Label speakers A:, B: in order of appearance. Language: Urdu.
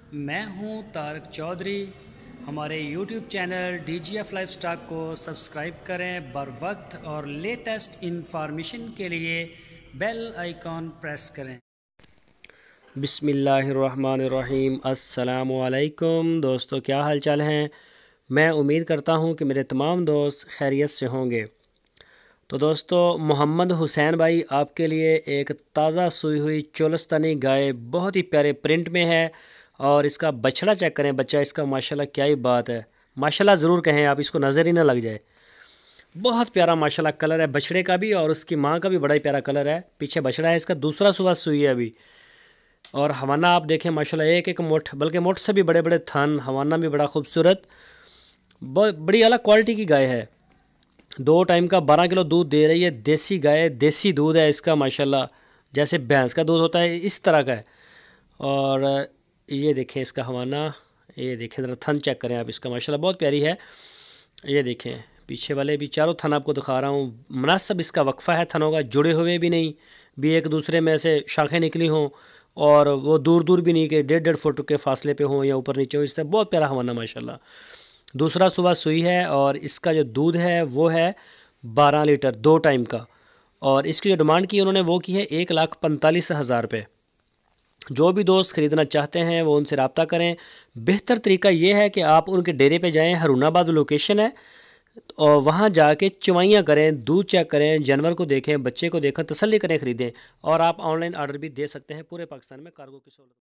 A: میں ہوں طارق چودھری۔ ہمارے YouTube channel D G F life stock کو سبسکرائب کریں بر وقت، اور لیٹسٹ انفارمیشن کے لیے بیل آئیکن پریس کریں۔ بسم اللہ الرحمن الرحیم۔ السلام علیکم دوستو، کیا حال چال ہیں؟ میں امید کرتا ہوں کہ میرے تمام دوست خیریت سے ہوں گے۔ تو دوستو، محمد حسین بھائی آپ کے لیے ایک تازہ سوئی ہوئی چولستانی گائے بہت ہی پیارے پرنٹ میں ہے، اور اس کا بچڑا چیک کریں، بچہ اس کا ماشاءاللہ کیا ہی بات ہے۔ ماشاءاللہ ضرور کہیں، آپ اس کو نظر ہی نہ لگ جائے۔ بہت پیارا ماشاءاللہ کلر ہے بچڑے کا بھی، اور اس کی ماں کا بھی بڑا ہی پیارا کلر ہے۔ پیچھے بچڑا ہے، اس کا دوسرا صبح سوئی ہے ابھی۔ اور ہوانہ آپ دیکھیں ماشاءاللہ ایک ایک مٹھ، بلکہ مٹھ سے بھی بڑے بڑے تھن، ہوانہ بھی بڑا خوبصورت، بڑی اعلیٰ کوالٹی کی گائے ہے۔ 2 ٹائم کا 12 کلو دودھ دے رہی ہے۔ دیسی گائے، دیسی دودھ ہے اس کا ماشاءاللہ، جیسے بھینس کا دودھ ہوتا ہے اس طرح کا ہے۔ اور یہ دیکھیں اس کا ہوانہ، یہ دیکھیں ذرا تھن چیک کریں آپ اس کا، ماشاءاللہ بہت پیاری ہے۔ یہ دیکھیں پیچھے والے بھی چاروں تھن آپ کو دکھا رہا ہوں، مناسب اس کا وقفہ ہے تھنوں کا، جڑے ہوئے بھی نہیں بھی ایک دوسرے میں سے شاخیں نکلی ہوں، اور وہ دور دور بھی نہیں کہ 1.5 فٹ کے فاصلے پہ ہوں یا اوپر نیچے ہو۔ اس سے بہت پیارا ہوانہ ماشاءاللہ۔ دوسرا صبح سوئی ہے، اور اس کا جو دودھ ہے وہ ہے 12 لیٹر 2 ٹائم کا، اور اس کی جو ڈیمانڈ کی انہوں نے وہ کی ہے 1,45,000 روپے۔ جو بھی دوست خریدنا چاہتے ہیں وہ ان سے رابطہ کریں۔ بہتر طریقہ یہ ہے کہ آپ ان کے ڈیرے پہ جائیں، ہرون آباد لوکیشن ہے، اور وہاں جا کے چوائیاں کریں، دودھ چیک کریں، جانور کو دیکھیں، بچے کو دیکھیں، تسلی کریں، خریدیں۔ اور آپ آن لائن آرڈر بھی دے سکتے ہیں، پورے پاکستان میں کارگو کی سہولت۔